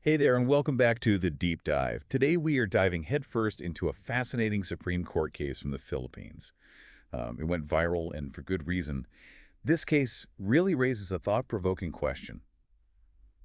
Hey there, and welcome back to The Deep Dive. Today we are diving headfirst into a fascinating Supreme Court case from the Philippines. It went viral, and for good reason. This case really raises a thought-provoking question.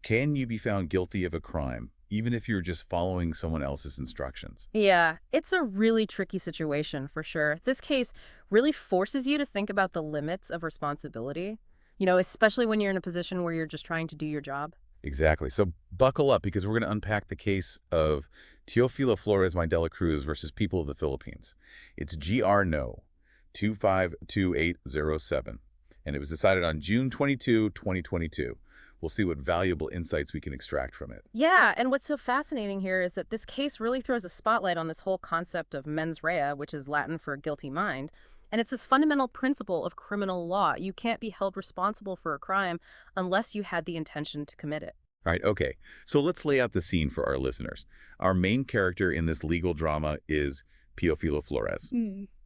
Can you be found guilty of a crime, even if you're just following someone else's instructions? Yeah, it's a really tricky situation for sure. This case really forces you to think about the limits of responsibility, especially when you're in a position where you're just trying to do your job. Exactly. So buckle up, because we're going to unpack the case of Teofilo Flores y Dela Cruz versus People of the Philippines. It's GR No 252807, and it was decided on June 22, 2022. We'll see what valuable insights we can extract from it. Yeah, and what's so fascinating here is that this case really throws a spotlight on this whole concept of mens rea, which is Latin for guilty mind. And it's this fundamental principle of criminal law. You can't be held responsible for a crime unless you had the intention to commit it. All right, okay. So let's lay out the scene for our listeners. Our main character in this legal drama is Teofilo Flores.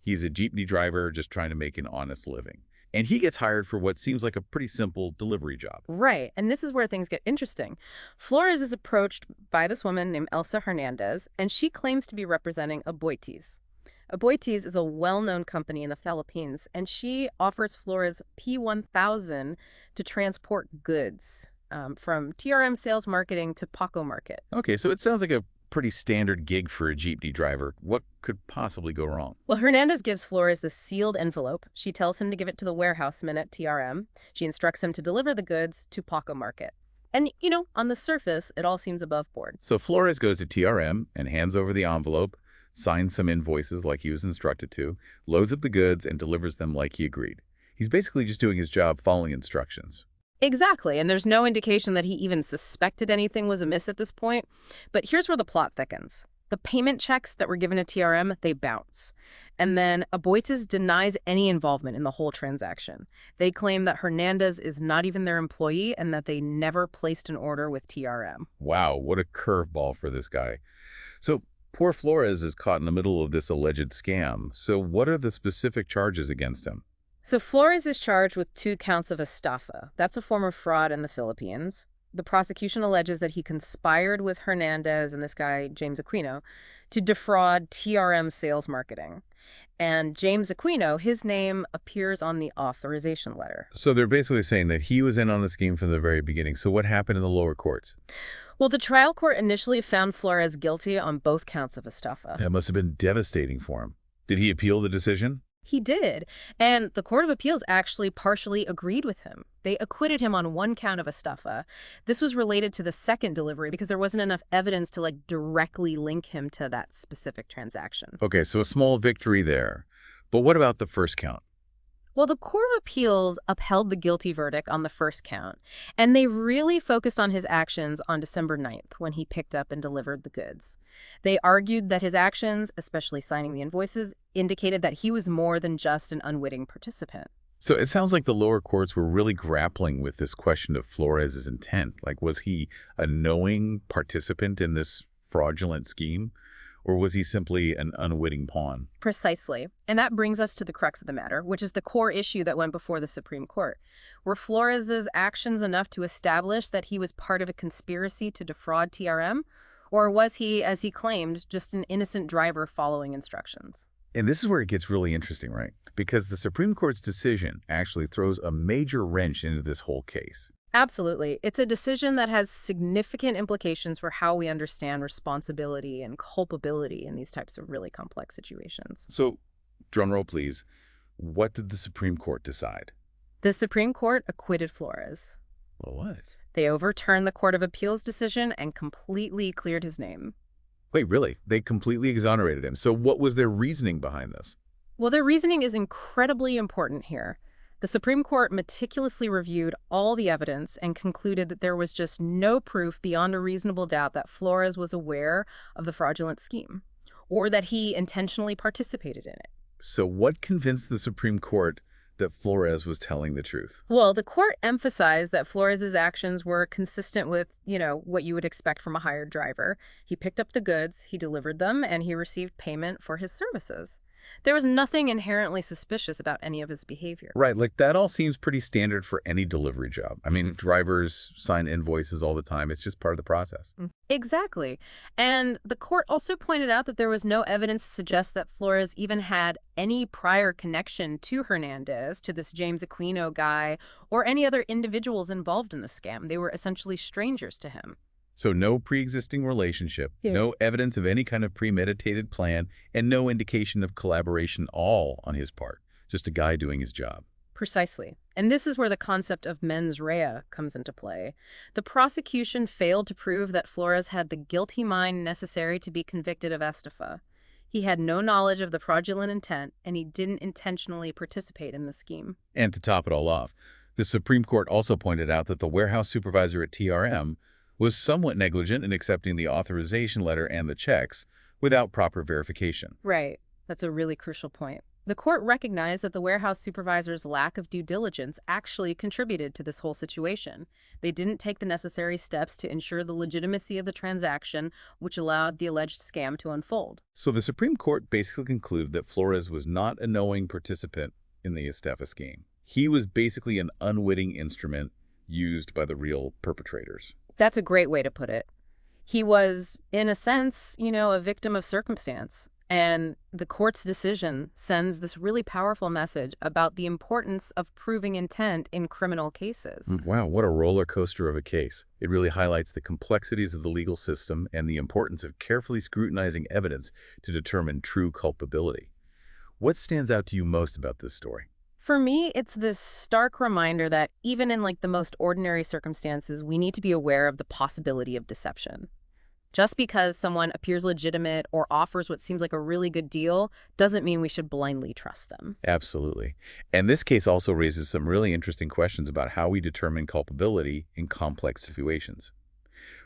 He's a Jeepney driver just trying to make an honest living. And he gets hired for what seems like a pretty simple delivery job. Right, and this is where things get interesting. Flores is approached by this woman named Elsa Hernandez, and she claims to be representing Aboitiz. Aboitiz is a well-known company in the Philippines, and she offers Flores P1000 to transport goods from TRM sales marketing to Paco Market. Okay, so it sounds like a pretty standard gig for a Jeepney driver. What could possibly go wrong? Well, Hernandez gives Flores the sealed envelope. She tells him to give it to the warehouseman at TRM. She instructs him to deliver the goods to Paco Market. And, on the surface, it all seems above board. So Flores goes to TRM and hands over the envelope, signs some invoices like he was instructed to, loads up the goods, and delivers them like he agreed. He's basically just doing his job following instructions. Exactly, and there's no indication that he even suspected anything was amiss at this point. But here's where the plot thickens. The payment checks that were given to TRM, they bounce. And then Aboitiz denies any involvement in the whole transaction. They claim that Hernandez is not even their employee and that they never placed an order with TRM. Wow, what a curveball for this guy. So poor Flores is caught in the middle of this alleged scam. So what are the specific charges against him? So Flores is charged with 2 counts of estafa. That's a form of fraud in the Philippines. The prosecution alleges that he conspired with Hernandez and this guy, James Aquino, to defraud TRM sales marketing. And James Aquino, his name appears on the authorization letter. So they're basically saying that he was in on the scheme from the very beginning. So what happened in the lower courts? Well, the trial court initially found Flores guilty on both counts of estafa. That must have been devastating for him. Did he appeal the decision? He did, and the Court of Appeals actually partially agreed with him. They acquitted him on 1 count of estafa. This was related to the second delivery because there wasn't enough evidence to directly link him to that specific transaction. Okay, so a small victory there. But what about the first count? Well, the Court of Appeals upheld the guilty verdict on the first count, and they really focused on his actions on December 9th when he picked up and delivered the goods. They argued that his actions, especially signing the invoices, indicated that he was more than just an unwitting participant. So it sounds like the lower courts were really grappling with this question of Flores' intent. Like, was he a knowing participant in this fraudulent scheme? Or was he simply an unwitting pawn? Precisely. And that brings us to the crux of the matter, which is the core issue that went before the Supreme Court. Were Flores's actions enough to establish that he was part of a conspiracy to defraud TRM? Or was he, as he claimed, just an innocent driver following instructions? And this is where it gets really interesting, right? Because the Supreme Court's decision actually throws a major wrench into this whole case. Absolutely. It's a decision that has significant implications for how we understand responsibility and culpability in these types of really complex situations. So, drumroll please, what did the Supreme Court decide? The Supreme Court acquitted Flores. Well, what? They overturned the Court of Appeals decision and completely cleared his name. Wait, really? They completely exonerated him. So what was their reasoning behind this? Well, their reasoning is incredibly important here. The Supreme Court meticulously reviewed all the evidence and concluded that there was just no proof beyond a reasonable doubt that Flores was aware of the fraudulent scheme or that he intentionally participated in it. So what convinced the Supreme Court that Flores was telling the truth? Well, the court emphasized that Flores's actions were consistent with, what you would expect from a hired driver. He picked up the goods, he delivered them, and he received payment for his services. There was nothing inherently suspicious about any of his behavior. Right, like that all seems pretty standard for any delivery job. I mean, drivers sign invoices all the time. It's just part of the process. Exactly. And the court also pointed out that there was no evidence to suggest that Flores even had any prior connection to Hernandez, to this James Aquino guy, or any other individuals involved in the scam. They were essentially strangers to him. So no pre-existing relationship, Yeah. no evidence of any kind of premeditated plan, and no indication of collaboration all on his part. Just a guy doing his job. Precisely. And this is where the concept of mens rea comes into play. The prosecution failed to prove that Flores had the guilty mind necessary to be convicted of estafa. He had no knowledge of the fraudulent intent, and he didn't intentionally participate in the scheme. And to top it all off, the Supreme Court also pointed out that the warehouse supervisor at TRM was somewhat negligent in accepting the authorization letter and the checks without proper verification. Right. That's a really crucial point. The court recognized that the warehouse supervisor's lack of due diligence actually contributed to this whole situation. They didn't take the necessary steps to ensure the legitimacy of the transaction, which allowed the alleged scam to unfold. So the Supreme Court basically concluded that Flores was not a knowing participant in the Estafa scheme. He was basically an unwitting instrument used by the real perpetrators. That's a great way to put it. He was, in a sense, a victim of circumstance. And the court's decision sends this really powerful message about the importance of proving intent in criminal cases. Wow, what a roller coaster of a case. It really highlights the complexities of the legal system and the importance of carefully scrutinizing evidence to determine true culpability. What stands out to you most about this story? For me, it's this stark reminder that even in the most ordinary circumstances, we need to be aware of the possibility of deception. Just because someone appears legitimate or offers what seems like a really good deal doesn't mean we should blindly trust them. Absolutely. And this case also raises some really interesting questions about how we determine culpability in complex situations.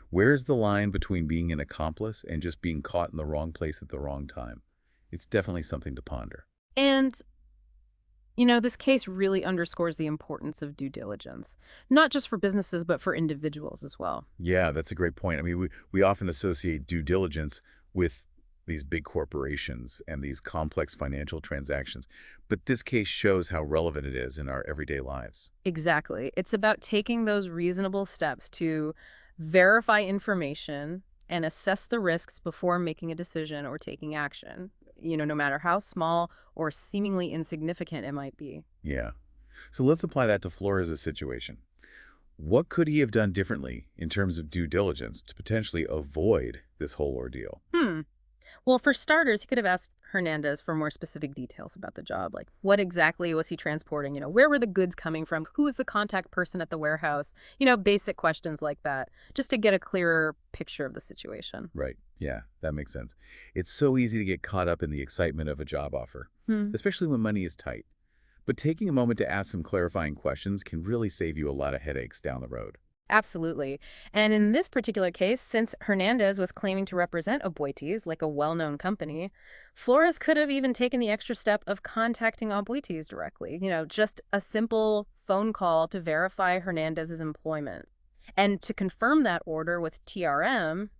Where's the line between being an accomplice and just being caught in the wrong place at the wrong time? It's definitely something to ponder. And this case really underscores the importance of due diligence, not just for businesses, but for individuals as well. Yeah, that's a great point. I mean, we often associate due diligence with these big corporations and these complex financial transactions, but this case shows how relevant it is in our everyday lives. Exactly. It's about taking those reasonable steps to verify information and assess the risks before making a decision or taking action, no matter how small or seemingly insignificant it might be. Yeah. So let's apply that to Flores' situation. What could he have done differently in terms of due diligence to potentially avoid this whole ordeal? Well, for starters, he could have asked Hernandez for more specific details about the job, like what exactly was he transporting? Where were the goods coming from? Who was the contact person at the warehouse? Basic questions like that, just to get a clearer picture of the situation. Right. Yeah, that makes sense. It's so easy to get caught up in the excitement of a job offer, especially when money is tight. But taking a moment to ask some clarifying questions can really save you a lot of headaches down the road. Absolutely. And in this particular case, since Hernandez was claiming to represent Aboitiz, like a well-known company, Flores could have even taken the extra step of contacting Aboitiz directly, just a simple phone call to verify Hernandez's employment. And to confirm that order with TRM,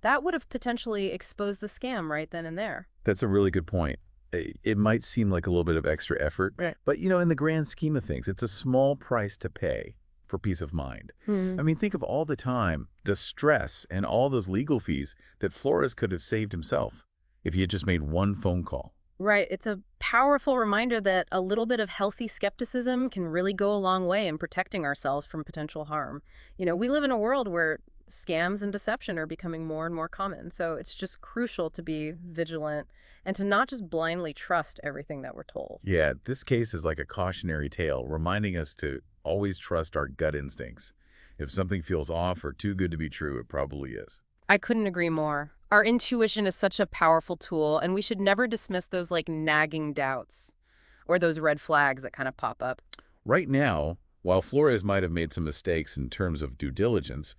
that would have potentially exposed the scam right then and there. That's a really good point. It might seem like a little bit of extra effort, Right. but in the grand scheme of things, it's a small price to pay for peace of mind. I mean, think of all the time, the stress, and all those legal fees that Flores could have saved himself if he had just made one phone call. Right. It's a powerful reminder that a little bit of healthy skepticism can really go a long way in protecting ourselves from potential harm. We live in a world where scams and deception are becoming more and more common. So it's just crucial to be vigilant and to not just blindly trust everything that we're told. Yeah, this case is like a cautionary tale, reminding us to always trust our gut instincts. If something feels off or too good to be true, it probably is. I couldn't agree more. Our intuition is such a powerful tool, and we should never dismiss those nagging doubts or those red flags that kind of pop up. Right now, while Flores might have made some mistakes in terms of due diligence,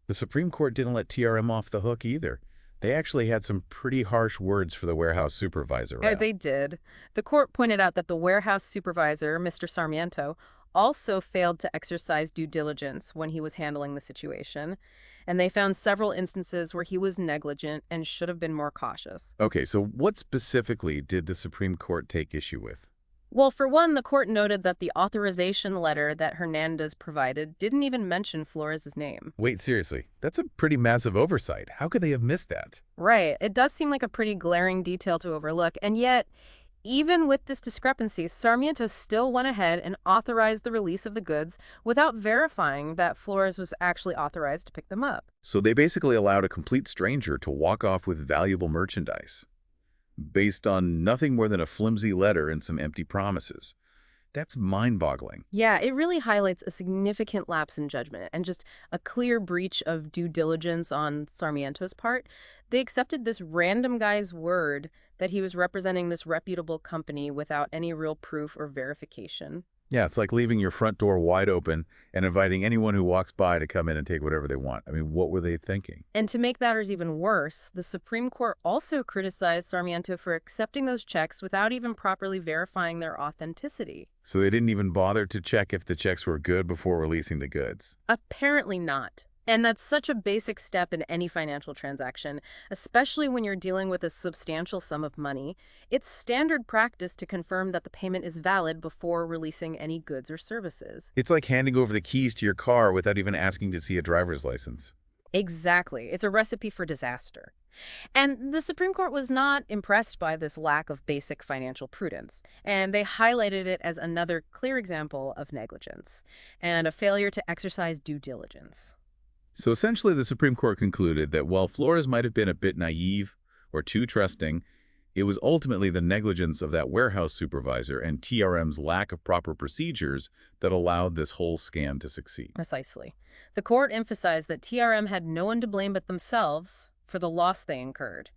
the Supreme Court didn't let TRM off the hook either. They actually had some pretty harsh words for the warehouse supervisor. Yeah, they did. The court pointed out that the warehouse supervisor, Mr. Sarmiento, also failed to exercise due diligence when he was handling the situation, and they found several instances where he was negligent and should have been more cautious. Okay, so what specifically did the Supreme Court take issue with? Well, for one, the court noted that the authorization letter that Hernandez provided didn't even mention Flores' name. Wait, seriously, that's a pretty massive oversight. How could they have missed that? Right. It does seem like a pretty glaring detail to overlook, and yet, even with this discrepancy, Sarmiento still went ahead and authorized the release of the goods without verifying that Flores was actually authorized to pick them up. So they basically allowed a complete stranger to walk off with valuable merchandise, based on nothing more than a flimsy letter and some empty promises. That's mind-boggling. Yeah, it really highlights a significant lapse in judgment and just a clear breach of due diligence on Sarmiento's part. They accepted this random guy's word that he was representing this reputable company without any real proof or verification. Yeah, it's like leaving your front door wide open and inviting anyone who walks by to come in and take whatever they want. I mean, what were they thinking? And to make matters even worse, the Supreme Court also criticized Sarmiento for accepting those checks without even properly verifying their authenticity. So they didn't even bother to check if the checks were good before releasing the goods. Apparently not. And that's such a basic step in any financial transaction, especially when you're dealing with a substantial sum of money. It's standard practice to confirm that the payment is valid before releasing any goods or services. It's like handing over the keys to your car without even asking to see a driver's license. Exactly. It's a recipe for disaster. And the Supreme Court was not impressed by this lack of basic financial prudence, and they highlighted it as another clear example of negligence and a failure to exercise due diligence. So essentially, the Supreme Court concluded that while Flores might have been a bit naive or too trusting, it was ultimately the negligence of that warehouse supervisor and TRM's lack of proper procedures that allowed this whole scam to succeed. Precisely. The court emphasized that TRM had no one to blame but themselves for the loss they incurred.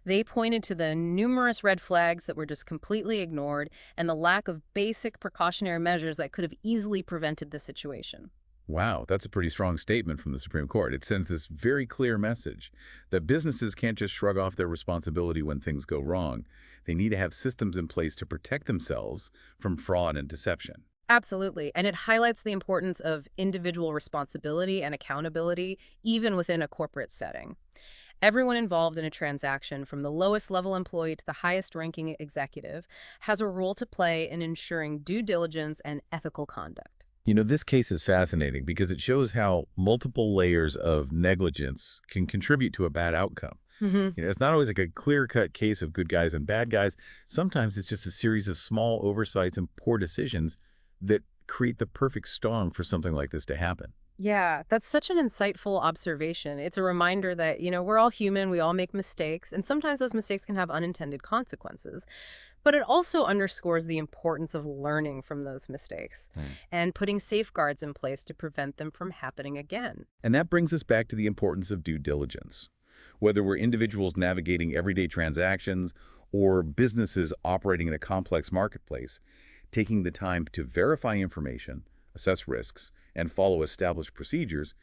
They pointed to the numerous red flags that were just completely ignored and the lack of basic precautionary measures that could have easily prevented the situation. Wow, that's a pretty strong statement from the Supreme Court. It sends this very clear message that businesses can't just shrug off their responsibility when things go wrong. They need to have systems in place to protect themselves from fraud and deception. Absolutely. And it highlights the importance of individual responsibility and accountability, even within a corporate setting. Everyone involved in a transaction, from the lowest level employee to the highest ranking executive, has a role to play in ensuring due diligence and ethical conduct. You know, this case is fascinating because it shows how multiple layers of negligence can contribute to a bad outcome. It's not always like a clear-cut case of good guys and bad guys. Sometimes it's just a series of small oversights and poor decisions that create the perfect storm for something like this to happen. Yeah, that's such an insightful observation. It's a reminder that, we're all human, we all make mistakes, and sometimes those mistakes can have unintended consequences. But it also underscores the importance of learning from those mistakes and putting safeguards in place to prevent them from happening again. And that brings us back to the importance of due diligence. Whether we're individuals navigating everyday transactions or businesses operating in a complex marketplace, taking the time to verify information, assess risks, and follow established procedures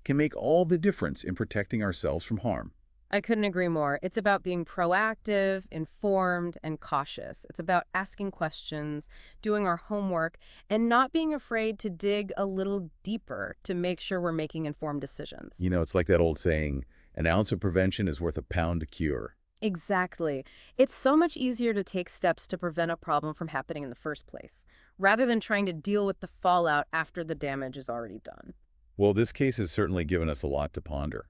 can make all the difference in protecting ourselves from harm. I couldn't agree more. It's about being proactive, informed, and cautious. It's about asking questions, doing our homework, and not being afraid to dig a little deeper to make sure we're making informed decisions. You know, it's like that old saying, an ounce of prevention is worth a pound to cure. Exactly. It's so much easier to take steps to prevent a problem from happening in the first place, rather than trying to deal with the fallout after the damage is already done. Well, this case has certainly given us a lot to ponder.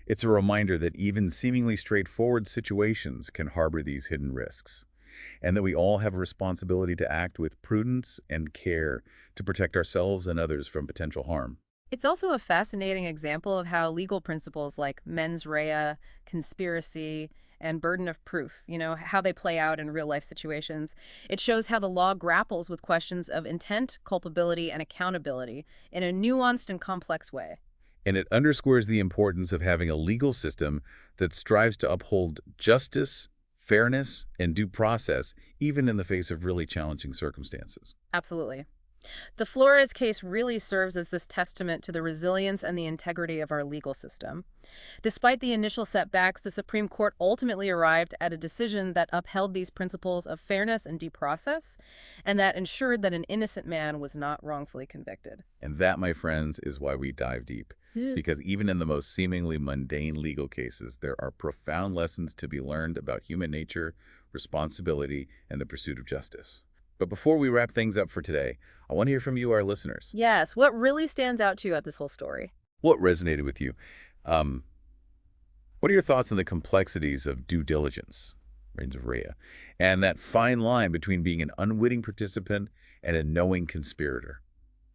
It's a reminder that even seemingly straightforward situations can harbor these hidden risks, and that we all have a responsibility to act with prudence and care to protect ourselves and others from potential harm. It's also a fascinating example of how legal principles like mens rea, conspiracy, and burden of proof, how they play out in real-life situations. It shows how the law grapples with questions of intent, culpability, and accountability in a nuanced and complex way. And it underscores the importance of having a legal system that strives to uphold justice, fairness, and due process, even in the face of really challenging circumstances. Absolutely. The Flores case really serves as this testament to the resilience and the integrity of our legal system. Despite the initial setbacks, the Supreme Court ultimately arrived at a decision that upheld these principles of fairness and due process, and that ensured that an innocent man was not wrongfully convicted. And that, my friends, is why we dive deep. Because even in the most seemingly mundane legal cases, there are profound lessons to be learned about human nature, responsibility, and the pursuit of justice. But before we wrap things up for today, I want to hear from you, our listeners. Yes, what really stands out to you at this whole story? What resonated with you? Um, what are your thoughts on the complexities of due diligence, mens rea, and that fine line between being an unwitting participant and a knowing conspirator?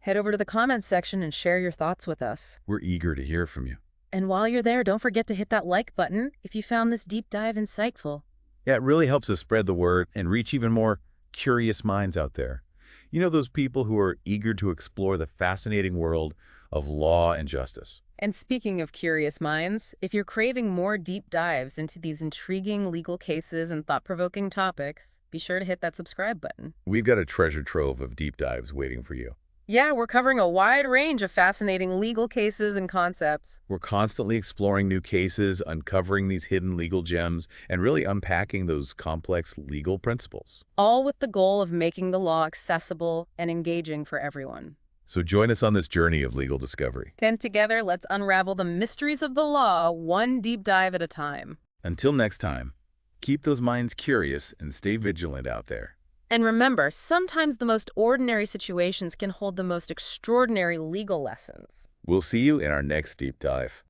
Head over to the comments section and share your thoughts with us. We're eager to hear from you. And while you're there, don't forget to hit that like button if you found this deep dive insightful. Yeah, it really helps us spread the word and reach even more curious minds out there. You know, those people who are eager to explore the fascinating world of law and justice. And speaking of curious minds, if you're craving more deep dives into these intriguing legal cases and thought-provoking topics, be sure to hit that subscribe button. We've got a treasure trove of deep dives waiting for you. Yeah, we're covering a wide range of fascinating legal cases and concepts. We're constantly exploring new cases, uncovering these hidden legal gems, and really unpacking those complex legal principles. All with the goal of making the law accessible and engaging for everyone. So join us on this journey of legal discovery. And together, let's unravel the mysteries of the law, one deep dive at a time. Until next time, keep those minds curious and stay vigilant out there. And remember, sometimes the most ordinary situations can hold the most extraordinary legal lessons. We'll see you in our next deep dive.